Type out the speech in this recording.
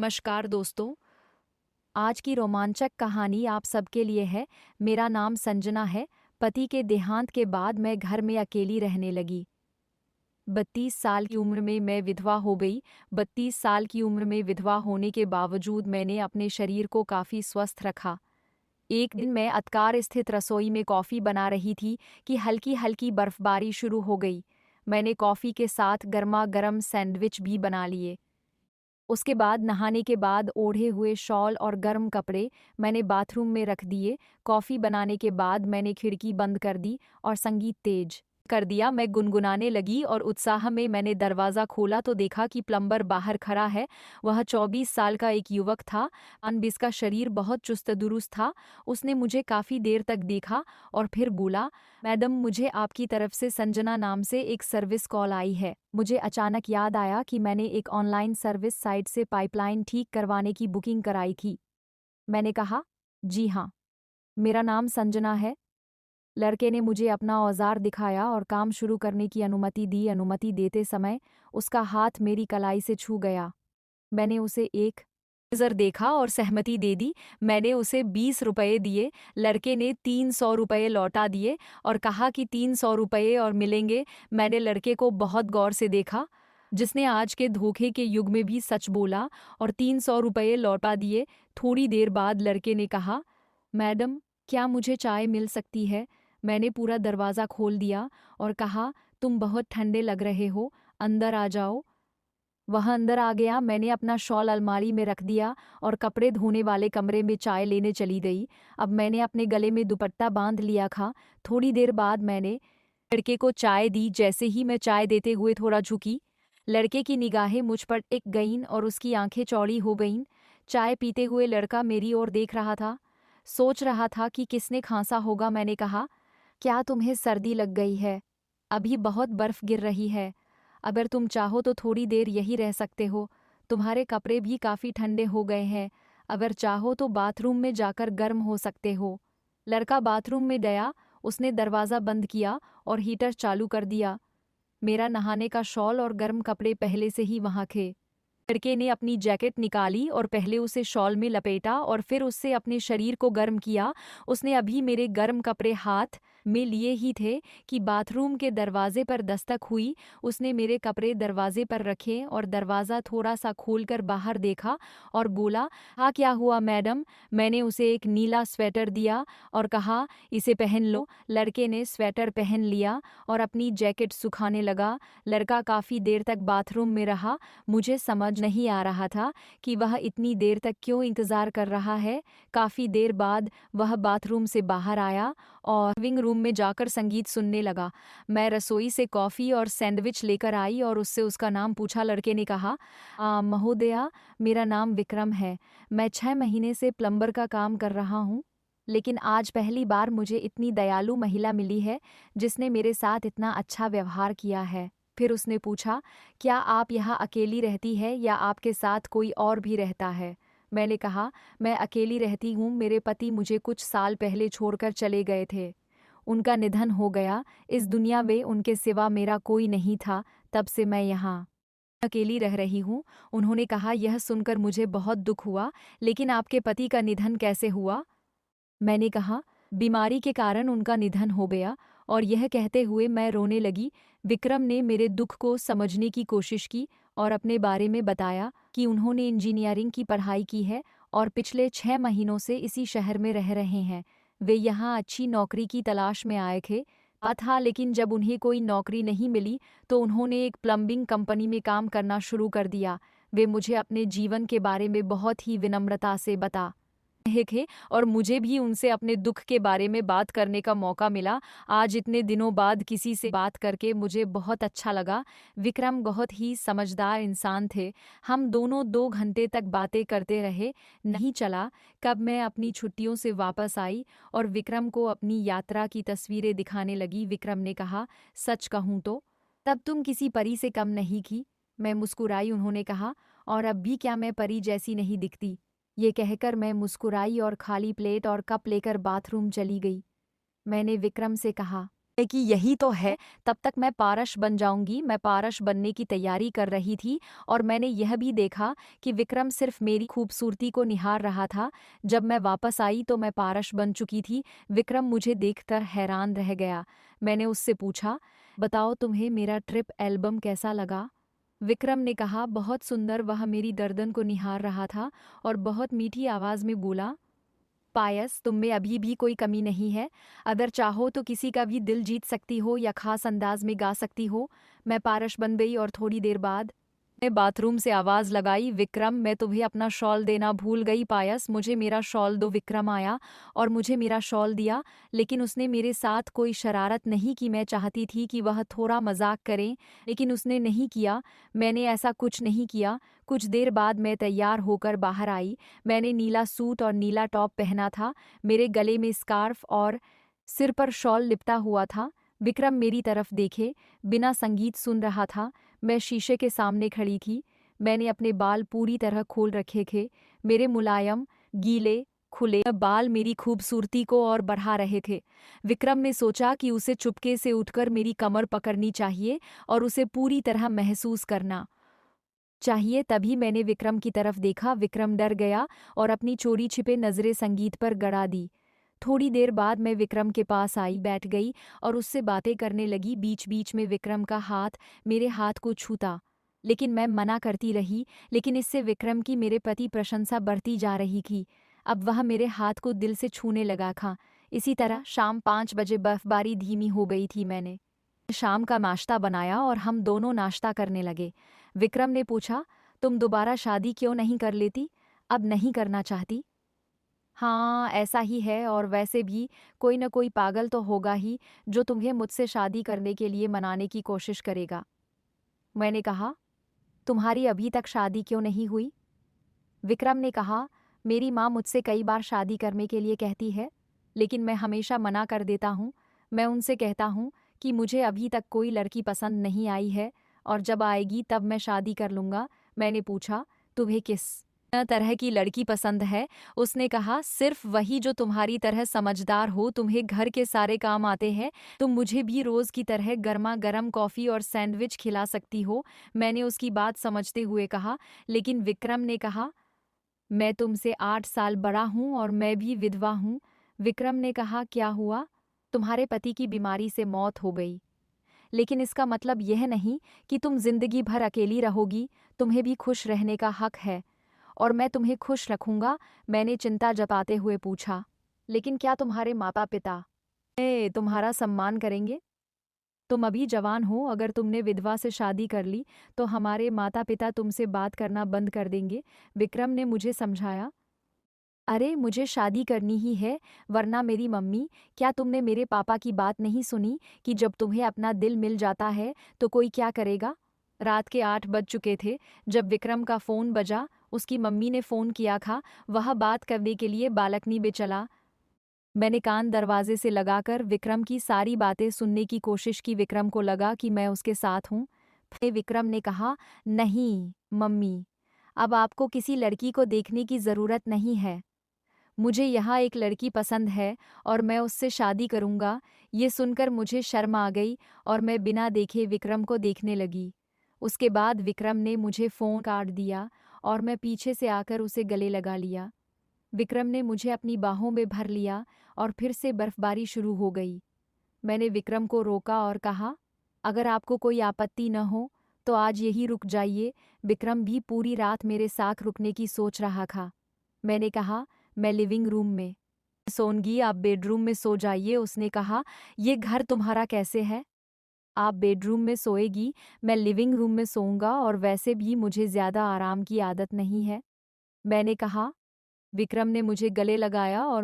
नमस्कार दोस्तों। आज की रोमांचक कहानी आप सबके लिए है। मेरा नाम संजना है। पति के देहांत के बाद मैं घर में अकेली रहने लगी। 32 साल की उम्र में मैं विधवा हो गई। 32 साल की उम्र में विधवा होने के बावजूद मैंने अपने शरीर को काफ़ी स्वस्थ रखा। एक दिन मैं अतकार स्थित रसोई में कॉफ़ी बना रही थी कि हल्की हल्की बर्फबारी शुरू हो गई। मैंने कॉफ़ी के साथ गर्मा गर्म सैंडविच भी बना लिए। उसके बाद नहाने के बाद ओढ़े हुए शॉल और गर्म कपड़े मैंने बाथरूम में रख दिए। कॉफ़ी बनाने के बाद मैंने खिड़की बंद कर दी और संगीत तेज कर दिया। मैं गुनगुनाने लगी और उत्साह में मैंने दरवाज़ा खोला तो देखा कि प्लम्बर बाहर खड़ा है। वह 24 साल का एक युवक था। जिसका शरीर बहुत चुस्त दुरुस्त था। उसने मुझे काफ़ी देर तक देखा और फिर बोला, मैडम, मुझे आपकी तरफ से संजना नाम से एक सर्विस कॉल आई है। मुझे अचानक याद आया कि मैंने एक ऑनलाइन सर्विस साइट से पाइपलाइन ठीक करवाने की बुकिंग कराई थी। मैंने कहा, जी हाँ, मेरा नाम संजना है। लड़के ने मुझे अपना औजार दिखाया और काम शुरू करने की अनुमति दी। अनुमति देते समय उसका हाथ मेरी कलाई से छू गया। मैंने उसे एक नज़र देखा और सहमति दे दी। मैंने उसे 20 रुपये दिए। लड़के ने 300 रुपये लौटा दिए और कहा कि 300 रुपये और मिलेंगे। मैंने लड़के को बहुत गौर से देखा, जिसने आज के धोखे के युग में भी सच बोला और 300 रुपये लौटा दिए। थोड़ी देर बाद लड़के ने कहा, मैडम, क्या मुझे चाय मिल सकती है? मैंने पूरा दरवाज़ा खोल दिया और कहा, तुम बहुत ठंडे लग रहे हो, अंदर आ जाओ। वह अंदर आ गया। मैंने अपना शॉल अलमारी में रख दिया और कपड़े धोने वाले कमरे में चाय लेने चली गई। अब मैंने अपने गले में दुपट्टा बांध लिया था। थोड़ी देर बाद मैंने लड़के को चाय दी। जैसे ही मैं चाय देते हुए थोड़ा झुकी, लड़के की निगाहें मुझ पर टिक गईं और उसकी आंखें चौड़ी हो गईं। चाय पीते हुए लड़का मेरी ओर देख रहा था। सोच रहा था कि किसने खांसा होगा। मैंने कहा, क्या तुम्हें सर्दी लग गई है? अभी बहुत बर्फ गिर रही है। अगर तुम चाहो तो थोड़ी देर यही रह सकते हो। तुम्हारे कपड़े भी काफ़ी ठंडे हो गए हैं। अगर चाहो तो बाथरूम में जाकर गर्म हो सकते हो। लड़का बाथरूम में गया। उसने दरवाज़ा बंद किया और हीटर चालू कर दिया। मेरा नहाने का शॉल और गर्म कपड़े पहले से ही वहाँ थे। लड़के ने अपनी जैकेट निकाली और पहले उसे शॉल में लपेटा और फिर उससे अपने शरीर को गर्म किया। उसने अभी मेरे गर्म कपड़े हाथ में लिए ही थे कि बाथरूम के दरवाजे पर दस्तक हुई। उसने मेरे कपड़े दरवाजे पर रखे और दरवाज़ा थोड़ा सा खोलकर बाहर देखा और बोला, हाँ, क्या हुआ मैडम? मैंने उसे एक नीला स्वेटर दिया और कहा, इसे पहन लो। लड़के ने स्वेटर पहन लिया और अपनी जैकेट सुखाने लगा। लड़का काफ़ी देर तक बाथरूम में रहा। मुझे समझ नहीं आ रहा था कि वह इतनी देर तक क्यों इंतज़ार कर रहा है। काफ़ी देर बाद वह बाथरूम से बाहर आया और लिविंग रूम में जाकर संगीत सुनने लगा। मैं रसोई से कॉफ़ी और सैंडविच लेकर आई और उससे उसका नाम पूछा। लड़के ने कहा, महोदया, मेरा नाम विक्रम है। मैं 6 महीने से प्लम्बर का काम कर रहा हूँ, लेकिन आज पहली बार मुझे इतनी दयालु महिला मिली है जिसने मेरे साथ इतना अच्छा व्यवहार किया है। फिर उसने पूछा, क्या आप यहाँ अकेली रहती है या आपके साथ कोई और भी रहता है? मैंने कहा, मैं अकेली रहती हूँ। मेरे पति मुझे कुछ साल पहले छोड़कर चले गए थे। उनका निधन हो गया। इस दुनिया में उनके सिवा मेरा कोई नहीं था। तब से मैं यहाँ अकेली रह रही हूँ। उन्होंने कहा, यह सुनकर मुझे बहुत दुख हुआ, लेकिन आपके पति का निधन कैसे हुआ? मैंने कहा, बीमारी के कारण उनका निधन हो गया। और यह कहते हुए मैं रोने लगी। विक्रम ने मेरे दुख को समझने की कोशिश की और अपने बारे में बताया कि उन्होंने इंजीनियरिंग की पढ़ाई की है और पिछले 6 महीनों से इसी शहर में रह रहे हैं। वे यहाँ अच्छी नौकरी की तलाश में आए थे था, लेकिन जब उन्हें कोई नौकरी नहीं मिली तो उन्होंने एक प्लम्बिंग कंपनी में काम करना शुरू कर दिया। वे मुझे अपने जीवन के बारे में बहुत ही विनम्रता से बता रहे थे और मुझे भी उनसे अपने दुख के बारे में बात करने का मौका मिला। आज इतने दिनों बाद किसी से बात करके मुझे बहुत अच्छा लगा। विक्रम बहुत ही समझदार इंसान थे। हम दोनों 2 घंटे तक बातें करते रहे। नहीं चला कब मैं अपनी छुट्टियों से वापस आई और विक्रम को अपनी यात्रा की तस्वीरें दिखाने लगी। विक्रम ने कहा, सच कहूँ तो तब तुम किसी परी से कम नहीं की। मैं मुस्कुराई। उन्होंने कहा, और अब भी क्या मैं परी जैसी नहीं दिखती? ये कहकर मैं मुस्कुराई और खाली प्लेट और कप लेकर बाथरूम चली गई। मैंने विक्रम से कहा, कि यही तो है, तब तक मैं पारस बन जाऊंगी। मैं पारस बनने की तैयारी कर रही थी और मैंने यह भी देखा कि विक्रम सिर्फ मेरी खूबसूरती को निहार रहा था। जब मैं वापस आई तो मैं पारस बन चुकी थी। विक्रम मुझे देखकर हैरान रह गया। मैंने उससे पूछा, बताओ तुम्हें मेरा ट्रिप एल्बम कैसा लगा? विक्रम ने कहा, बहुत सुंदर। वह मेरी गर्दन को निहार रहा था और बहुत मीठी आवाज में बोला, पायस, तुम में अभी भी कोई कमी नहीं है। अगर चाहो तो किसी का भी दिल जीत सकती हो या खास अंदाज में गा सकती हो। मैं पारस बन गई और थोड़ी देर बाद ने बाथरूम से आवाज लगाई, विक्रम, मैं तुम्हें अपना शॉल देना भूल गई। पायस, मुझे मेरा शॉल दो। विक्रम आया और मुझे मेरा शॉल दिया, लेकिन उसने मेरे साथ कोई शरारत नहीं की। मैं चाहती थी कि वह थोड़ा मजाक करें, लेकिन उसने नहीं किया। मैंने ऐसा कुछ नहीं किया। कुछ देर बाद मैं तैयार होकर बाहर आई। मैंने नीला सूट और नीला टॉप पहना था। मेरे गले में स्कार्फ और सिर पर शॉल लिपटा हुआ था। विक्रम मेरी तरफ देखे बिना संगीत सुन रहा था। मैं शीशे के सामने खड़ी थी। मैंने अपने बाल पूरी तरह खोल रखे थे। मेरे मुलायम, गीले, खुले बाल मेरी खूबसूरती को और बढ़ा रहे थे। विक्रम ने सोचा कि उसे चुपके से उठकर मेरी कमर पकड़नी चाहिए और उसे पूरी तरह महसूस करना चाहिए। तभी मैंने विक्रम की तरफ देखा। विक्रम डर गया और अपनी चोरी छिपे नजरें संगीत पर गड़ा दी। थोड़ी देर बाद मैं विक्रम के पास आई, बैठ गई और उससे बातें करने लगी। बीच बीच में विक्रम का हाथ मेरे हाथ को छूता, लेकिन मैं मना करती रही। लेकिन इससे विक्रम की मेरे प्रति प्रशंसा बढ़ती जा रही थी। अब वह मेरे हाथ को दिल से छूने लगा था। इसी तरह शाम 5 बजे बर्फबारी धीमी हो गई थी। मैंने शाम का नाश्ता बनाया और हम दोनों नाश्ता करने लगे। विक्रम ने पूछा, तुम दोबारा शादी क्यों नहीं कर लेती? अब नहीं करना चाहती? हाँ, ऐसा ही है। और वैसे भी कोई न कोई पागल तो होगा ही जो तुम्हें मुझसे शादी करने के लिए मनाने की कोशिश करेगा। मैंने कहा, तुम्हारी अभी तक शादी क्यों नहीं हुई? विक्रम ने कहा, मेरी माँ मुझसे कई बार शादी करने के लिए कहती है, लेकिन मैं हमेशा मना कर देता हूँ। मैं उनसे कहता हूँ कि मुझे अभी तक कोई लड़की पसंद नहीं आई है और जब आएगी तब मैं शादी कर लूँगा। मैंने पूछा, तुम्हें किस तरह की लड़की पसंद है? उसने कहा, सिर्फ वही जो तुम्हारी तरह समझदार हो, तुम्हें घर के सारे काम आते हैं, तुम मुझे भी रोज की तरह गर्मा गर्म कॉफी और सैंडविच खिला सकती हो। मैंने उसकी बात समझते हुए कहा, लेकिन विक्रम ने कहा, मैं तुमसे 8 साल बड़ा हूँ और मैं भी विधवा हूँ। विक्रम ने कहा, क्या हुआ? तुम्हारे पति की बीमारी से मौत हो गई, लेकिन इसका मतलब यह नहीं कि तुम जिंदगी भर अकेली रहोगी। तुम्हें भी खुश रहने का हक है और मैं तुम्हें खुश रखूंगा। मैंने चिंता जताते हुए पूछा, लेकिन क्या तुम्हारे माता पिता तुम्हारा सम्मान करेंगे? तुम अभी जवान हो, अगर तुमने विधवा से शादी कर ली तो हमारे माता पिता तुमसे बात करना बंद कर देंगे। विक्रम ने मुझे समझाया, अरे मुझे शादी करनी ही है, वरना मेरी मम्मी, क्या तुमने मेरे पापा की बात नहीं सुनी कि जब तुम्हें अपना दिल मिल जाता है तो कोई क्या करेगा? रात के 8 बज चुके थे जब विक्रम का फोन बजा। उसकी मम्मी ने फोन किया था। वह बात करने के लिए बालकनी में चला। मैंने कान दरवाजे से लगाकर विक्रम की सारी बातें सुनने की कोशिश की। विक्रम को लगा कि मैं उसके साथ हूँ। फिर विक्रम ने कहा, नहीं मम्मी, अब आपको किसी लड़की को देखने की ज़रूरत नहीं है। मुझे यहाँ एक लड़की पसंद है और मैं उससे शादी करूँगा। ये सुनकर मुझे शर्म आ गई और मैं बिना देखे विक्रम को देखने लगी। उसके बाद विक्रम ने मुझे फ़ोन काट दिया और मैं पीछे से आकर उसे गले लगा लिया। विक्रम ने मुझे अपनी बाहों में भर लिया और फिर से बर्फबारी शुरू हो गई। मैंने विक्रम को रोका और कहा, अगर आपको कोई आपत्ति न हो तो आज यही रुक जाइए। विक्रम भी पूरी रात मेरे साथ रुकने की सोच रहा था। मैंने कहा, मैं लिविंग रूम में सोऊंगी, आप बेडरूम में सो जाइए। उसने कहा, ये घर तुम्हारा कैसे है? आप बेडरूम में सोएगी, मैं लिविंग रूम में सोऊंगा और वैसे भी मुझे ज्यादा आराम की आदत नहीं है। मैंने कहा। विक्रम ने मुझे गले लगाया और